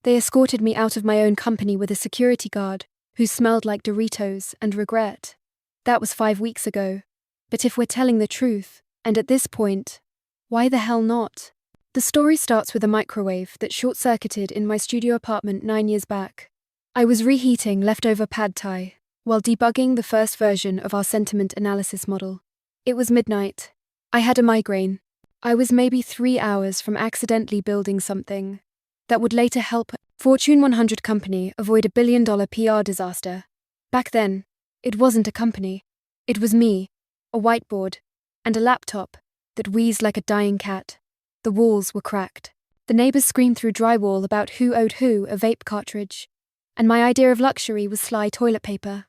They escorted me out of my own company with a security guard who smelled like Doritos and regret. That was 5 weeks ago. But if we're telling the truth, and at this point, why the hell not? The story starts with a microwave that short-circuited in my studio apartment 9 years back. I was reheating leftover pad thai while debugging the first version of our sentiment analysis model. It was midnight. I had a migraine. I was maybe 3 hours from accidentally building something that would later help a Fortune 100 company avoid a billion-dollar PR disaster. Back then, it wasn't a company. It was me, a whiteboard, and a laptop that wheezed like a dying cat. The walls were cracked. The neighbors screamed through drywall about who owed who a vape cartridge. And my idea of luxury was sly toilet paper.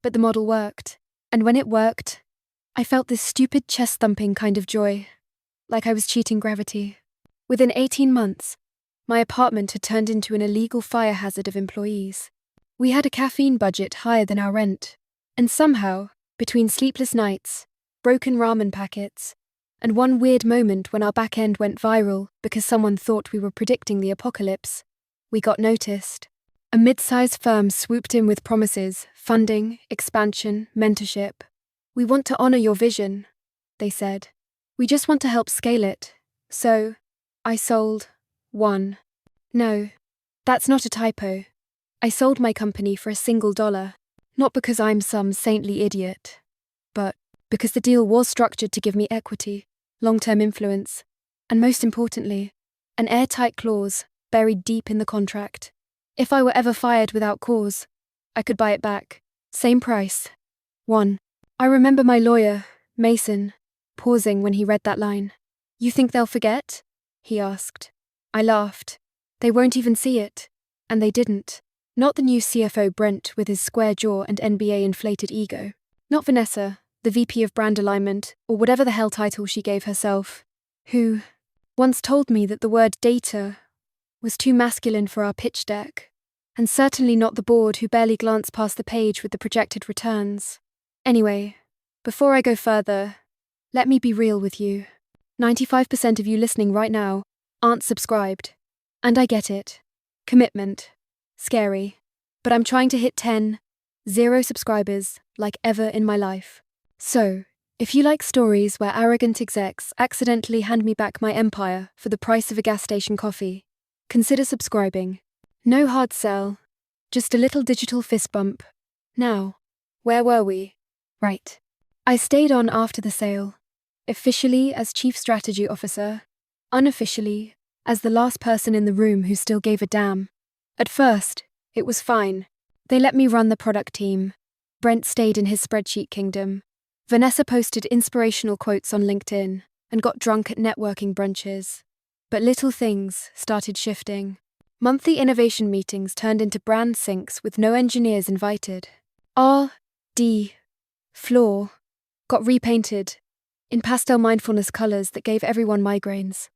But the model worked. And when it worked, I felt this stupid chest-thumping kind of joy, like I was cheating gravity. Within 18 months, my apartment had turned into an illegal fire hazard of employees. We had a caffeine budget higher than our rent. And somehow, between sleepless nights, broken ramen packets, and one weird moment when our back end went viral because someone thought we were predicting the apocalypse, we got noticed. A mid-sized firm swooped in with promises, funding, expansion, mentorship. "We want to honor your vision," they said. "We just want to help scale it." So, I sold one. No, that's not a typo. I sold my company for $1, not because I'm some saintly idiot, but because the deal was structured to give me equity, long-term influence, and most importantly, an airtight clause buried deep in the contract. If I were ever fired without cause, I could buy it back. Same price. 1. I remember my lawyer, Mason, pausing when he read that line. "You think they'll forget?" he asked. I laughed. They won't even see it. And they didn't. Not the new CFO Brent with his square jaw and NBA-inflated ego. Not Vanessa, the VP of brand alignment, or whatever the hell title she gave herself, who once told me that the word data was too masculine for our pitch deck, and certainly not the board who barely glanced past the page with the projected returns. Anyway, before I go further, let me be real with you. 95% of you listening right now aren't subscribed. And I get it. Commitment. Scary. But I'm trying to hit 0 subscribers like ever in my life. So, if you like stories where arrogant execs accidentally hand me back my empire for the price of a gas station coffee, consider subscribing. No hard sell, just a little digital fist bump. Now, where were we? Right. I stayed on after the sale, officially as Chief Strategy Officer, unofficially as the last person in the room who still gave a damn. At first, it was fine. They let me run the product team. Brent stayed in his spreadsheet kingdom. Vanessa posted inspirational quotes on LinkedIn and got drunk at networking brunches. But little things started shifting. Monthly innovation meetings turned into brand syncs with no engineers invited. R.D. floor got repainted in pastel mindfulness colors that gave everyone migraines.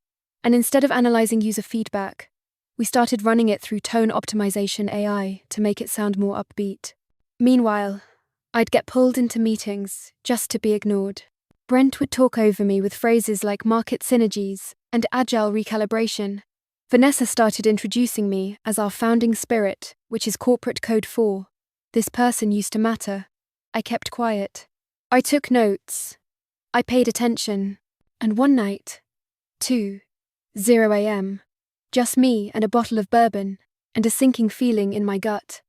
And instead of analyzing user feedback, we started running it through tone optimization AI to make it sound more upbeat. Meanwhile, I'd get pulled into meetings just to be ignored. Brent would talk over me with phrases like market synergies and agile recalibration. Vanessa started introducing me as our founding spirit, which is corporate code 4. This person used to matter. I kept quiet. I took notes. I paid attention. And one night, 2:00 a.m., just me and a bottle of bourbon and a sinking feeling in my gut,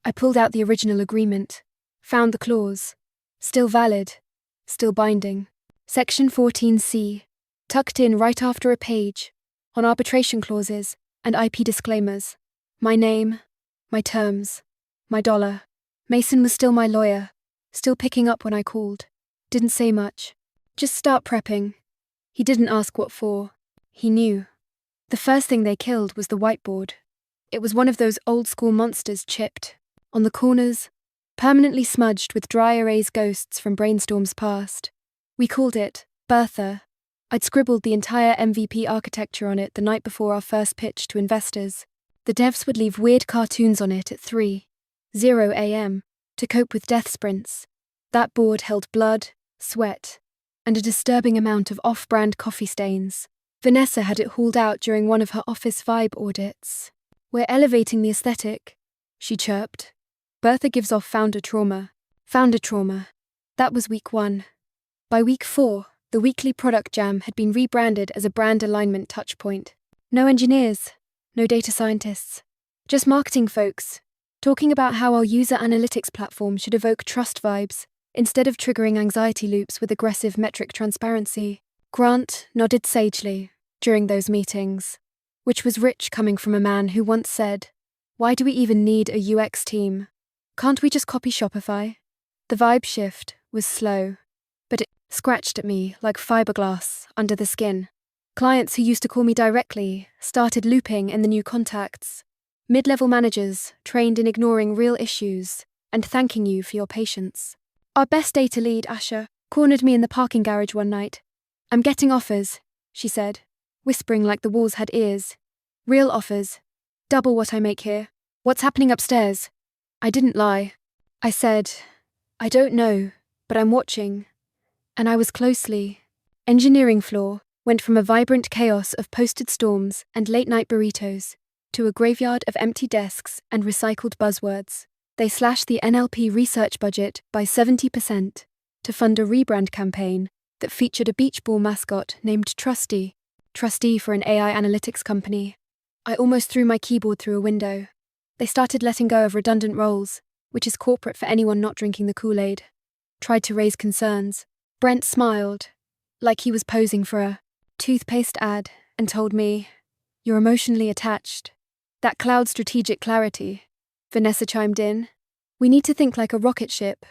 I pulled out the original agreement, found the clause, still valid, still binding. Section 14C, tucked in right after a page, on arbitration clauses and IP disclaimers. My name, my terms, my dollar. Mason was still my lawyer, still picking up when I called. Didn't say much. Just start prepping. He didn't ask what for. He knew. The first thing they killed was the whiteboard. It was one of those old-school monsters chipped, on the corners, permanently smudged with dry erase ghosts from brainstorms past. We called it Bertha. I'd scribbled the entire MVP architecture on it the night before our first pitch to investors. The devs would leave weird cartoons on it at 3:00 a.m. to cope with death sprints. That board held blood, sweat, and a disturbing amount of off-brand coffee stains. Vanessa had it hauled out during one of her office vibe audits. We're elevating the aesthetic, she chirped. Bertha gives off founder trauma. Founder trauma. That was week 1. By week 4, the weekly product jam had been rebranded as a brand alignment touchpoint. No engineers, no data scientists, just marketing folks, talking about how our user analytics platform should evoke trust vibes instead of triggering anxiety loops with aggressive metric transparency. Grant nodded sagely during those meetings, which was rich coming from a man who once said, "Why do we even need a UX team? Can't we just copy Shopify?" The vibe shift was slow, but it scratched at me like fiberglass under the skin. Clients who used to call me directly started looping in the new contacts. Mid-level managers trained in ignoring real issues and thanking you for your patience. Our best data lead, Asha, cornered me in the parking garage one night. "I'm getting offers," she said, whispering like the walls had ears. "Real offers. Double what I make here. What's happening upstairs?" I didn't lie. I said, "I don't know, but I'm watching." And I was closely. Engineering floor went from a vibrant chaos of posted storms and late-night burritos to a graveyard of empty desks and recycled buzzwords. They slashed the NLP research budget by 70% to fund a rebrand campaign that featured a beach ball mascot named Trusty for an AI analytics company. I almost threw my keyboard through a window. They started letting go of redundant roles, which is corporate for anyone not drinking the Kool-Aid. Tried to raise concerns. Brent smiled, like he was posing for a toothpaste ad, and told me, "You're emotionally attached. That clouds strategic clarity." Vanessa chimed in. "We need to think like a rocket ship,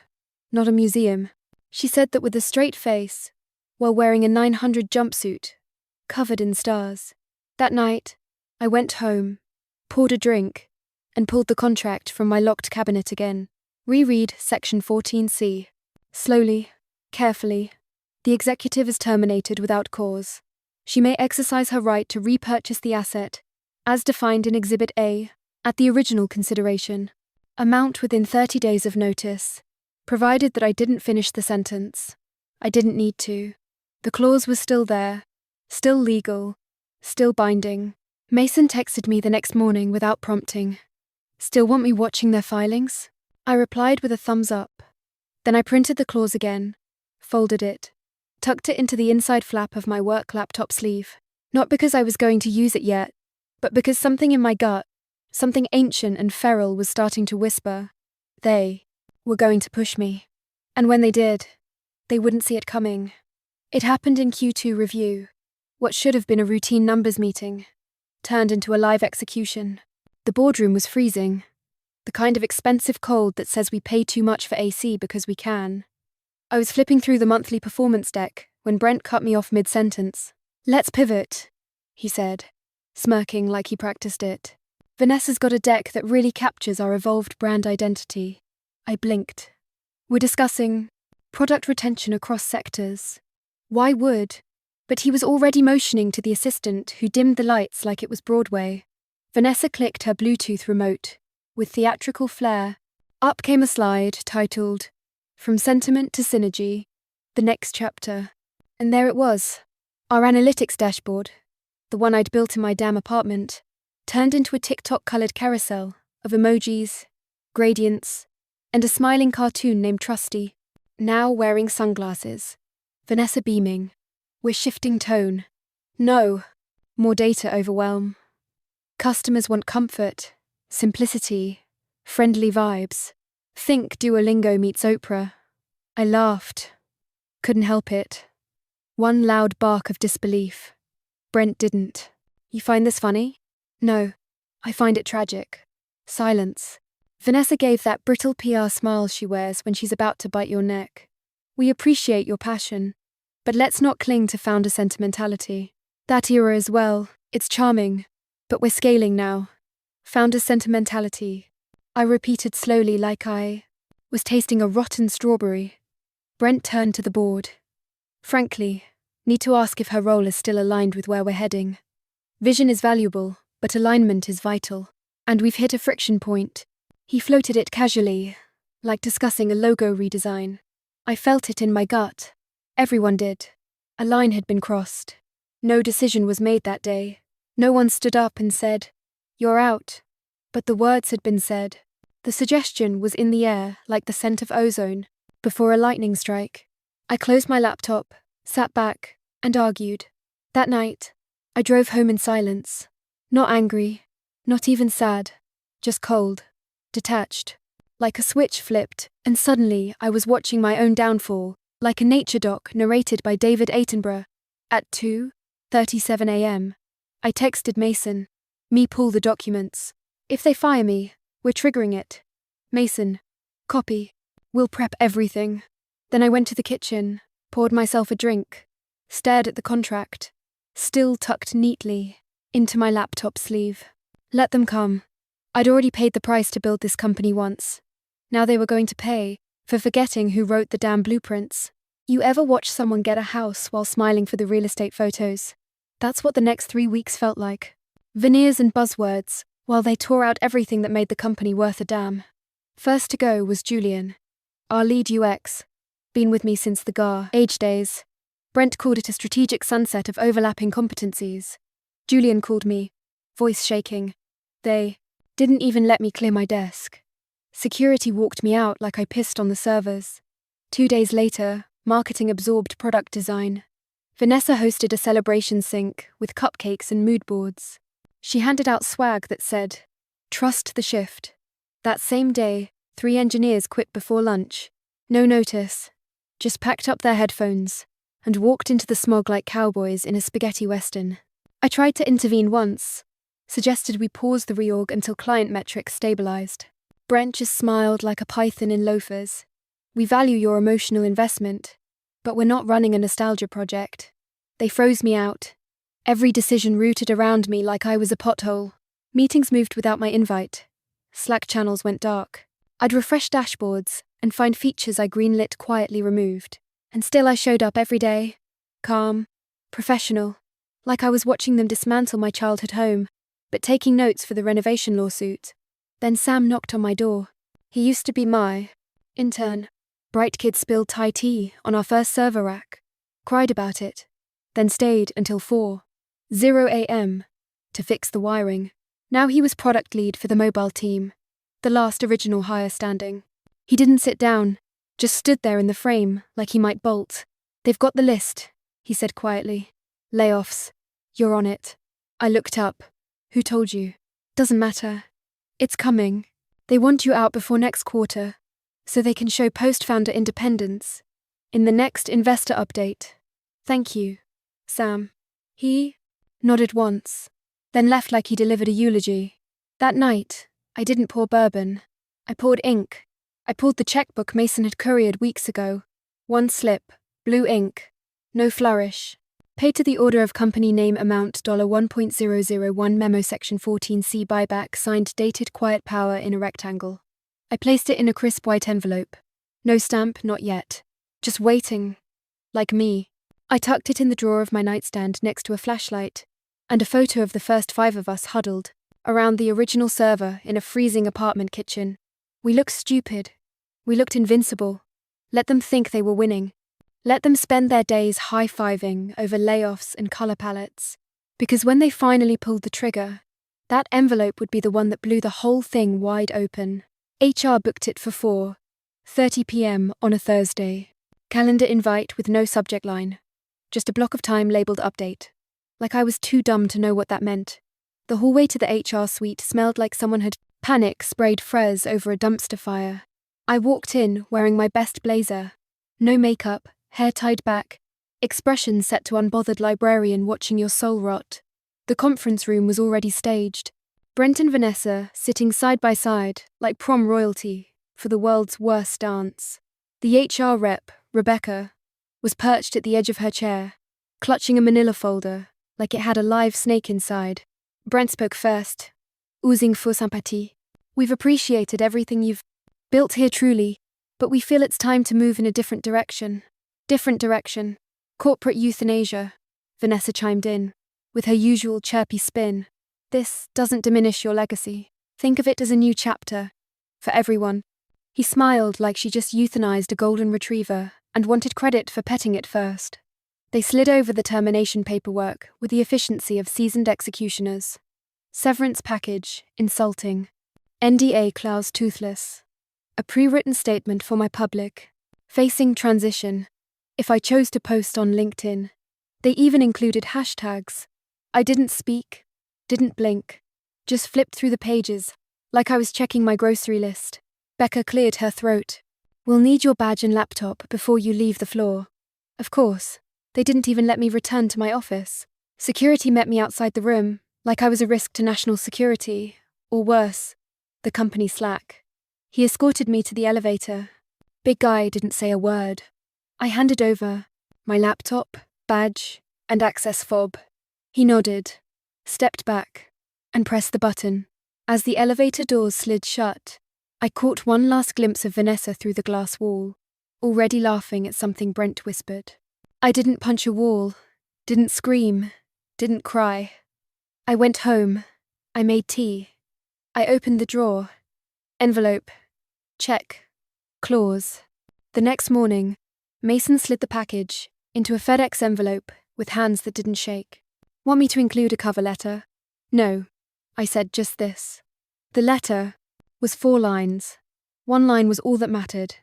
not a museum." She said that with a straight face, while wearing a 900 jumpsuit, covered in stars. That night, I went home, poured a drink, and pulled the contract from my locked cabinet again. Reread Section 14C. Slowly, carefully. The executive is terminated without cause. She may exercise her right to repurchase the asset, as defined in Exhibit A, at the original consideration. Amount within 30 days of notice, provided that I didn't finish the sentence. I didn't need to. The clause was still there, still legal, still binding. Mason texted me the next morning without prompting. "Still want me watching their filings?" I replied with a thumbs up. Then I printed the clause again, folded it, tucked it into the inside flap of my work laptop sleeve. Not because I was going to use it yet, but because something in my gut, something ancient and feral, was starting to whisper. They were going to push me. And when they did, they wouldn't see it coming. It happened in Q2 review. What should have been a routine numbers meeting turned into a live execution. The boardroom was freezing. The kind of expensive cold that says we pay too much for AC because we can. I was flipping through the monthly performance deck when Brent cut me off mid-sentence. "Let's pivot," he said, smirking like he practiced it. "Vanessa's got a deck that really captures our evolved brand identity." I blinked. "We're discussing product retention across sectors." Why would? But he was already motioning to the assistant, who dimmed the lights like it was Broadway. Vanessa clicked her Bluetooth remote. With theatrical flair, up came a slide titled, "From Sentiment to Synergy, the Next Chapter." And there it was. Our analytics dashboard, the one I'd built in my damn apartment, turned into a TikTok-coloured carousel of emojis, gradients, and a smiling cartoon named Trusty, now wearing sunglasses. Vanessa beaming. "We're shifting tone. No, more data overwhelm. Customers want comfort, simplicity, friendly vibes. Think Duolingo meets Oprah." I laughed. Couldn't help it. One loud bark of disbelief. Brent didn't. "You find this funny?" "No. I find it tragic." Silence. Vanessa gave that brittle PR smile she wears when she's about to bite your neck. "We appreciate your passion, but let's not cling to founder sentimentality. That era as well, it's charming, but we're scaling now. Founder sentimentality." I repeated slowly like I was tasting a rotten strawberry. Brent turned to the board. "Frankly, need to ask if her role is still aligned with where we're heading. Vision is valuable, but alignment is vital. And we've hit a friction point." He floated it casually, like discussing a logo redesign. I felt it in my gut. Everyone did. A line had been crossed. No decision was made that day. No one stood up and said, "You're out." But the words had been said. The suggestion was in the air like the scent of ozone before a lightning strike. I closed my laptop, sat back, and argued. That night, I drove home in silence. Not angry, not even sad, just cold, detached. Like a switch flipped, and suddenly I was watching my own downfall, like a nature doc narrated by David Attenborough. At 2:37 a.m., I texted Mason. Me pull the documents. If they fire me, we're triggering it. Mason. Copy. We'll prep everything. Then I went to the kitchen, poured myself a drink, stared at the contract, still tucked neatly into my laptop sleeve. Let them come. I'd already paid the price to build this company once. Now they were going to pay for forgetting who wrote the damn blueprints. You ever watch someone get a house while smiling for the real estate photos? That's what the next 3 weeks felt like. Veneers and buzzwords, while they tore out everything that made the company worth a damn. First to go was Julian, our lead UX. Been with me since the age days. Brent called it a strategic sunset of overlapping competencies. Julian called me, voice shaking. They didn't even let me clear my desk. Security walked me out like I pissed on the servers. 2 days later, marketing absorbed product design. Vanessa hosted a celebration sync with cupcakes and mood boards. She handed out swag that said, "Trust the shift." That same day, 3 engineers quit before lunch. No notice. Just packed up their headphones and walked into the smog like cowboys in a spaghetti western. I tried to intervene once, suggested we pause the reorg until client metrics stabilized. Brent just smiled like a python in loafers. "We value your emotional investment, but we're not running a nostalgia project." They froze me out. Every decision rooted around me like I was a pothole. Meetings moved without my invite. Slack channels went dark. I'd refresh dashboards and find features I greenlit quietly removed. And still I showed up every day. Calm, professional, like I was watching them dismantle my childhood home, but taking notes for the renovation lawsuit. Then Sam knocked on my door. He used to be my intern. Bright kid spilled Thai tea on our first server rack. Cried about it. Then stayed until 4:00 a.m. to fix the wiring. Now he was product lead for the mobile team, the last original hire standing. He didn't sit down, just stood there in the frame like he might bolt. "They've got the list," he said quietly. "Layoffs. You're on it." I looked up. "Who told you?" "Doesn't matter. It's coming. They want you out before next quarter, so they can show post-founder independence in the next investor update." "Thank you, Sam." He nodded once, then left like he delivered a eulogy. That night, I didn't pour bourbon. I poured ink. I pulled the checkbook Mason had couriered weeks ago. One slip, blue ink, no flourish. Paid to the order of company name amount $1.001 memo section 14C buyback signed dated Quiet Power in a rectangle. I placed it in a crisp white envelope. No stamp, not yet. Just waiting. Like me. I tucked it in the drawer of my nightstand next to a flashlight, and a photo of the first 5 of us huddled around the original server in a freezing apartment kitchen. We looked stupid. We looked invincible. Let them think they were winning. Let them spend their days high-fiving over layoffs and color palettes. Because when they finally pulled the trigger, that envelope would be the one that blew the whole thing wide open. HR booked it for 4:30 p.m. on a Thursday. Calendar invite with no subject line. Just a block of time labeled update. Like I was too dumb to know what that meant. The hallway to the HR suite smelled like someone had panic sprayed Frez over a dumpster fire. I walked in wearing my best blazer. No makeup, hair tied back, expression set to unbothered librarian watching your soul rot. The conference room was already staged. Brent and Vanessa sitting side by side, like prom royalty, for the world's worst dance. The HR rep, Rebecca, was perched at the edge of her chair, clutching a manila folder, like it had a live snake inside. Brent spoke first, oozing for sympathie. "We've appreciated everything you've built here truly, but we feel it's time to move in a different direction." "Different direction. Corporate euthanasia," Vanessa chimed in, with her usual chirpy spin. "This doesn't diminish your legacy. Think of it as a new chapter. For everyone." He smiled like she just euthanized a golden retriever and wanted credit for petting it first. They slid over the termination paperwork with the efficiency of seasoned executioners. Severance package, insulting. NDA clause toothless. A pre-written statement for my public. Facing transition. If I chose to post on LinkedIn. They even included hashtags. I didn't speak, didn't blink, just flipped through the pages, like I was checking my grocery list. Becca cleared her throat. We'll need your badge and laptop before you leave the floor. Of course, they didn't even let me return to my office. Security met me outside the room, like I was a risk to national security, or worse, the company slack. He escorted me to the elevator. Big guy didn't say a word. I handed over my laptop, badge, and access fob. He nodded, stepped back, and pressed the button. As the elevator doors slid shut, I caught one last glimpse of Vanessa through the glass wall, already laughing at something Brent whispered. I didn't punch a wall, didn't scream, didn't cry. I went home. I made tea. I opened the drawer. Envelope. Check. Clause. The next morning, Mason slid the package into a FedEx envelope with hands that didn't shake. Want me to include a cover letter? No. I said just this. The letter was 4 lines. 1 line was all that mattered.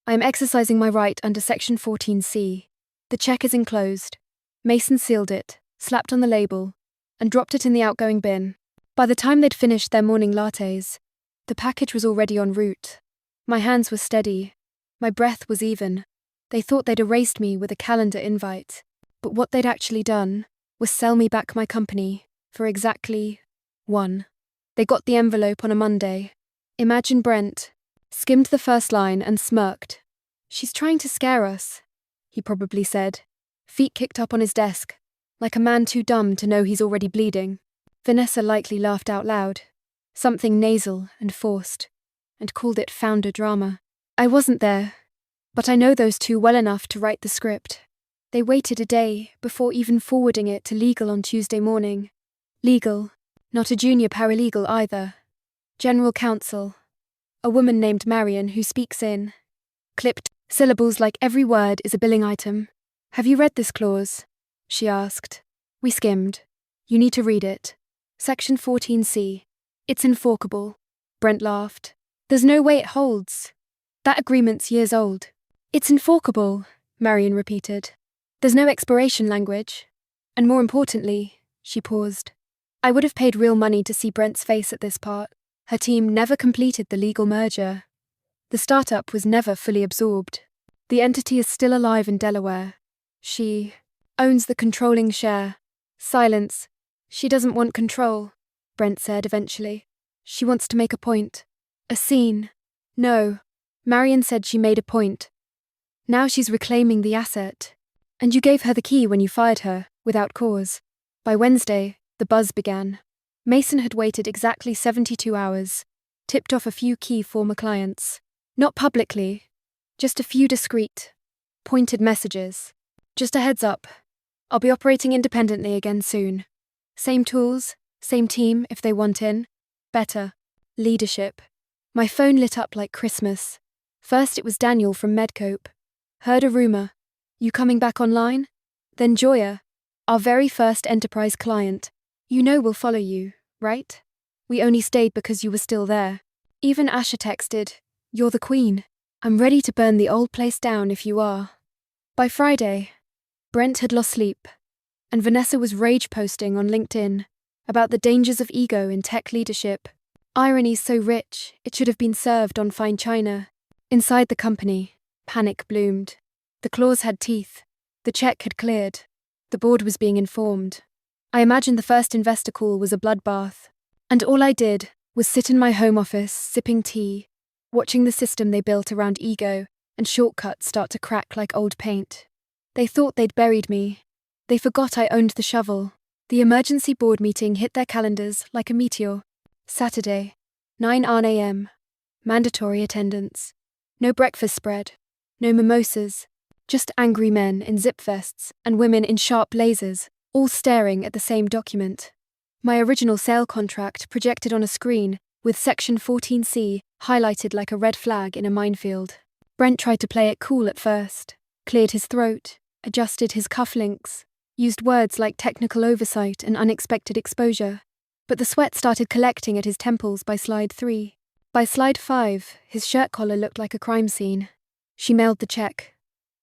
I am exercising my right under Section 14C. The check is enclosed. Mason sealed it, slapped on the label, and dropped it in the outgoing bin. By the time they'd finished their morning lattes, the package was already en route. My hands were steady. My breath was even. They thought they'd erased me with a calendar invite, but what they'd actually done was sell me back my company for exactly 1. They got the envelope on a Monday. Imagine Brent skimmed the first line and smirked. She's trying to scare us, he probably said, feet kicked up on his desk, like a man too dumb to know he's already bleeding. Vanessa likely laughed out loud, something nasal and forced, and called it founder drama. I wasn't there, but I know those two well enough to write the script. They waited a day before even forwarding it to legal on Tuesday morning. Legal, not a junior paralegal either. General counsel, a woman named Marion who speaks in clipped syllables like every word is a billing item. Have you read this clause? She asked. We skimmed. You need to read it. Section 14C. It's enforceable. Brent laughed. There's no way it holds. That agreement's years old. It's enforceable, Marion repeated. There's no expiration language. And more importantly, she paused. I would have paid real money to see Brent's face at this part. Her team never completed the legal merger. The startup was never fully absorbed. The entity is still alive in Delaware. She owns the controlling share. Silence. She doesn't want control, Brent said eventually. She wants to make a point. A scene. No. Marion said she made a point. Now she's reclaiming the asset. And you gave her the key when you fired her, without cause. By Wednesday, the buzz began. Mason had waited exactly 72 hours, tipped off a few key former clients. Not publicly, just a few discreet, pointed messages. Just a heads up. I'll be operating independently again soon. Same tools, same team if they want in. Better. Leadership. My phone lit up like Christmas. First it was Daniel from Medcope. Heard a rumor. You coming back online? Then Joya, our very first enterprise client. You know we'll follow you, right? We only stayed because you were still there. Even Asha texted, you're the queen. I'm ready to burn the old place down if you are. By Friday, Brent had lost sleep, and Vanessa was rage posting on LinkedIn about the dangers of ego in tech leadership. Irony's so rich, it should have been served on fine china. Inside the company, panic bloomed. The clause had teeth. The check had cleared. The board was being informed. I imagined the first investor call was a bloodbath. And all I did was sit in my home office, sipping tea, watching the system they built around ego and shortcuts start to crack like old paint. They thought they'd buried me. They forgot I owned the shovel. The emergency board meeting hit their calendars like a meteor. Saturday, 9 a.m. Mandatory attendance. No breakfast spread. No mimosas. Just angry men in zip vests and women in sharp blazers, all staring at the same document. My original sale contract projected on a screen, with Section 14C highlighted like a red flag in a minefield. Brent tried to play it cool at first, cleared his throat, adjusted his cufflinks, used words like technical oversight and unexpected exposure. But the sweat started collecting at his temples by slide 3. By slide 5, his shirt collar looked like a crime scene. She mailed the check.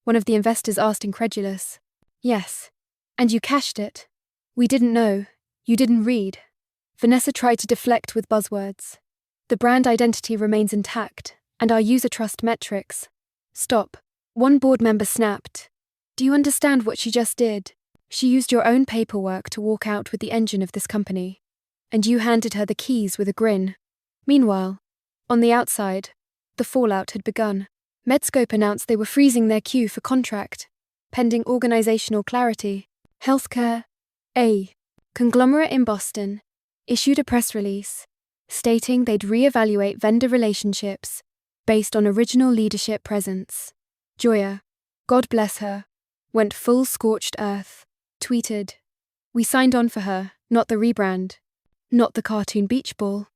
One of the investors asked, incredulous. Yes. And you cashed it? We didn't know. You didn't read. Vanessa tried to deflect with buzzwords. The brand identity remains intact, and our user trust metrics. Stop. One board member snapped. Do you understand what she just did? She used your own paperwork to walk out with the engine of this company. And you handed her the keys with a grin. Meanwhile, on the outside, the fallout had begun. Medscope announced they were freezing their queue for contract, pending organizational clarity. Healthcare, a conglomerate in Boston, issued a press release stating they'd reevaluate vendor relationships based on original leadership presence. Joya, God bless her, went full scorched earth, tweeted, "We signed on for her, not the rebrand. Not the cartoon beach ball.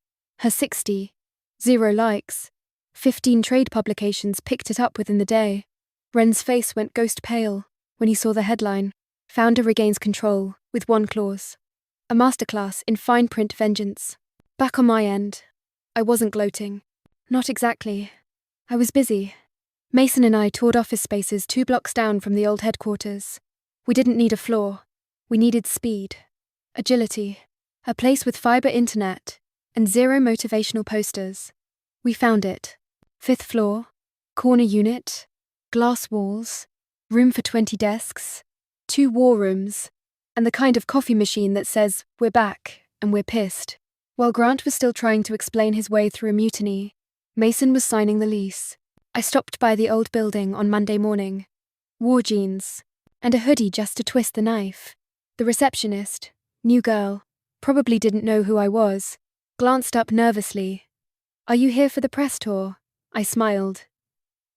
Her 60. 0 likes. 15 trade publications picked it up within the day." Ren's face went ghost pale when he saw the headline, "Founder regains control, with one clause. A masterclass in fine print vengeance." Back on my end, I wasn't gloating. Not exactly. I was busy. Mason and I toured office spaces 2 blocks down from the old headquarters. We didn't need a floor. We needed speed, agility, a place with fiber internet, and 0 motivational posters. We found it. 5th floor, corner unit, glass walls, room for 20 desks, 2 war rooms, and the kind of coffee machine that says, "We're back, and we're pissed." While Grant was still trying to explain his way through a mutiny, Mason was signing the lease. I stopped by the old building on Monday morning. Wore jeans, and a hoodie just to twist the knife. The receptionist, new girl, probably didn't know who I was, glanced up nervously. "Are you here for the press tour?" I smiled.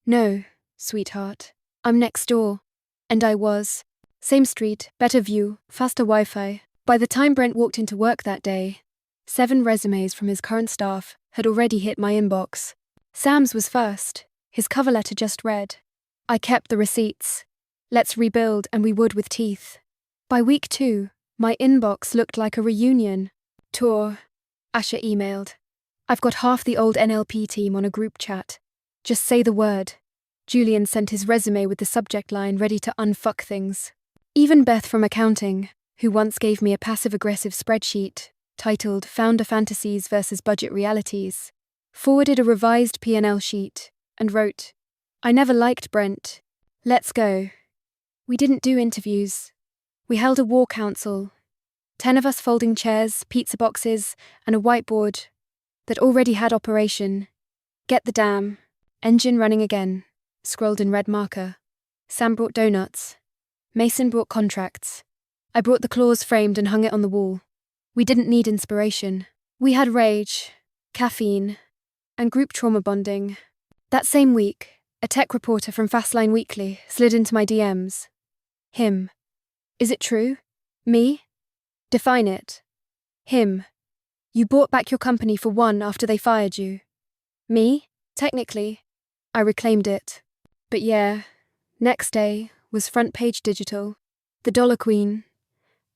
"No, sweetheart. I'm next door." And I was. Same street, better view, faster Wi-Fi. By the time Brent walked into work that day, 7 resumes from his current staff had already hit my inbox. Sam's was first, his cover letter just read. I kept the receipts. Let's rebuild, and we would with teeth. By week 2, my inbox looked like a reunion. Tour. Asher emailed. "I've got half the old NLP team on a group chat. Just say the word." Julian sent his resume with the subject line ready to unfuck things. Even Beth from accounting, who once gave me a passive-aggressive spreadsheet titled "Founder Fantasies versus Budget Realities," forwarded a revised P&L sheet and wrote, "I never liked Brent. Let's go." We didn't do interviews. We held a war council. 10 of us folding chairs, pizza boxes, and a whiteboard that already had operation. "Get the damn engine running again," scrolled in red marker. Sam brought donuts. Mason brought contracts. I brought the clause framed and hung it on the wall. We didn't need inspiration. We had rage, caffeine, and group trauma bonding. That same week, a tech reporter from Fastline Weekly slid into my DMs. Him. Is it true? Me? Define it. Him. You bought back your company for 1 after they fired you. Me? Technically. I reclaimed it. But yeah, next day was front page digital. The Dollar Queen.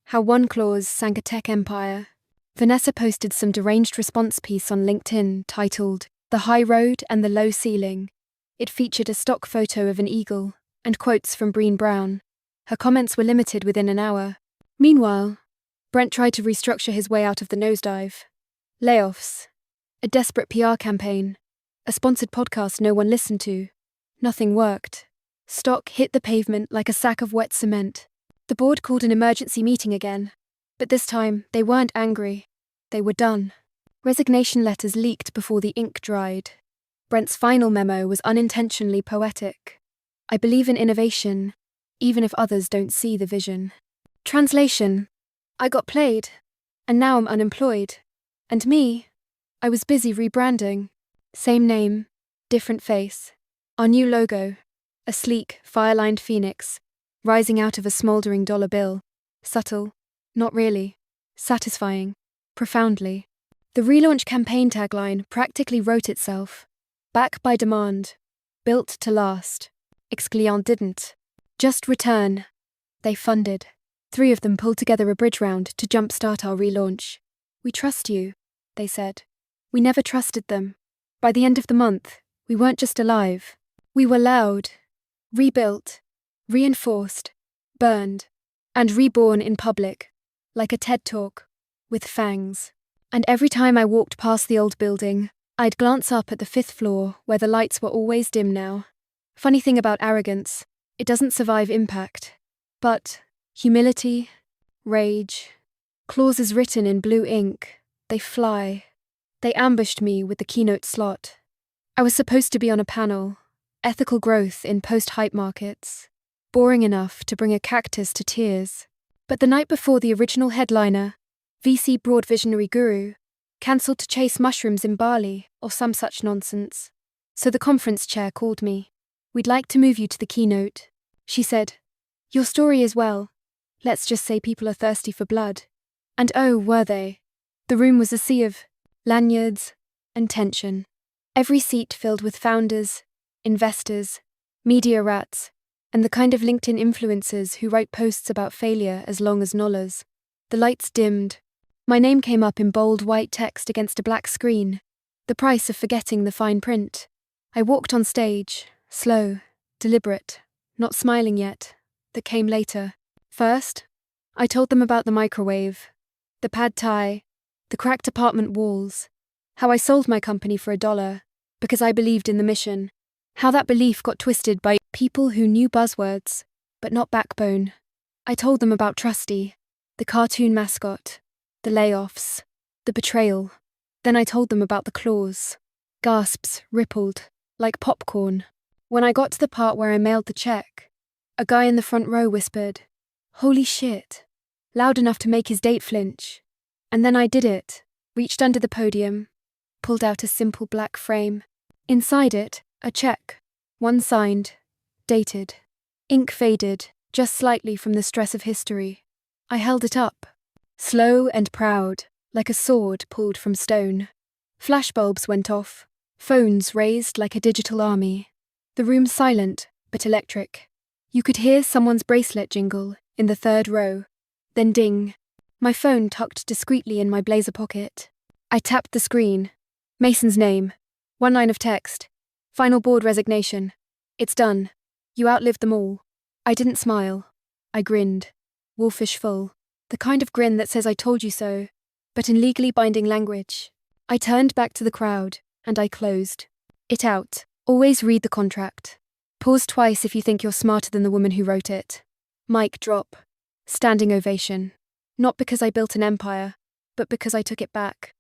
How one clause sank a tech empire. Vanessa posted some deranged response piece on LinkedIn titled "The High Road and the Low Ceiling." It featured a stock photo of an eagle and quotes from Brené Brown. Her comments were limited within an hour. Meanwhile, Brent tried to restructure his way out of the nosedive. Layoffs. A desperate PR campaign. A sponsored podcast no one listened to. Nothing worked. Stock hit the pavement like a sack of wet cement. The board called an emergency meeting again. But this time, they weren't angry. They were done. Resignation letters leaked before the ink dried. Brent's final memo was unintentionally poetic. "I believe in innovation, even if others don't see the vision." Translation. I got played, and now I'm unemployed. And me? I was busy rebranding. Same name, different face. Our new logo. A sleek, fire-lined phoenix, rising out of a smouldering dollar bill. Subtle. Not really. Satisfying. Profoundly. The relaunch campaign tagline practically wrote itself. Back by demand. Built to last. Excluant didn't. Just return. They funded. 3 of them pulled together a bridge round to jumpstart our relaunch. "We trust you," they said. We never trusted them. By the end of the month, we weren't just alive. We were loud, rebuilt, reinforced, burned, and reborn in public, like a TED Talk, with fangs. And every time I walked past the old building, I'd glance up at the 5th floor where the lights were always dim now. Funny thing about arrogance, it doesn't survive impact. But humility, rage, clauses written in blue ink, they fly. They ambushed me with the keynote slot. I was supposed to be on a panel, ethical growth in post-hype markets, boring enough to bring a cactus to tears. But the night before the original headliner, VC broad visionary guru, cancelled to chase mushrooms in Bali or some such nonsense. So the conference chair called me. "We'd like to move you to the keynote," she said. "Your story is, well, let's just say people are thirsty for blood." And oh, were they. The room was a sea of lanyards and tension. Every seat filled with founders, investors, media rats, and the kind of LinkedIn influencers who write posts about failure as long as dollars. The lights dimmed. My name came up in bold white text against a black screen, the price of forgetting the fine print. I walked on stage, slow, deliberate, not smiling yet. That came later. First, I told them about the microwave, the pad thai, the cracked apartment walls, how I sold my company for $1 because I believed in the mission, how that belief got twisted by people who knew buzzwords, but not backbone. I told them about Trusty, the cartoon mascot, the layoffs, the betrayal. Then I told them about the clause. Gasps rippled, like popcorn. When I got to the part where I mailed the check, a guy in the front row whispered, "Holy shit," loud enough to make his date flinch. And then I did it, reached under the podium, pulled out a simple black frame. Inside it, a check, one signed, dated. Ink faded, just slightly from the stress of history. I held it up, slow and proud, like a sword pulled from stone. Flashbulbs went off, phones raised like a digital army. The room silent, but electric. You could hear someone's bracelet jingle in the 3rd row. Then ding. My phone tucked discreetly in my blazer pocket. I tapped the screen. Mason's name. One line of text. Final board resignation. It's done. You outlived them all. I didn't smile. I grinned. Wolfish full. The kind of grin that says I told you so, but in legally binding language. I turned back to the crowd, and I closed it out. Always read the contract. Pause twice if you think you're smarter than the woman who wrote it. Mic drop. Standing ovation. Not because I built an empire, but because I took it back.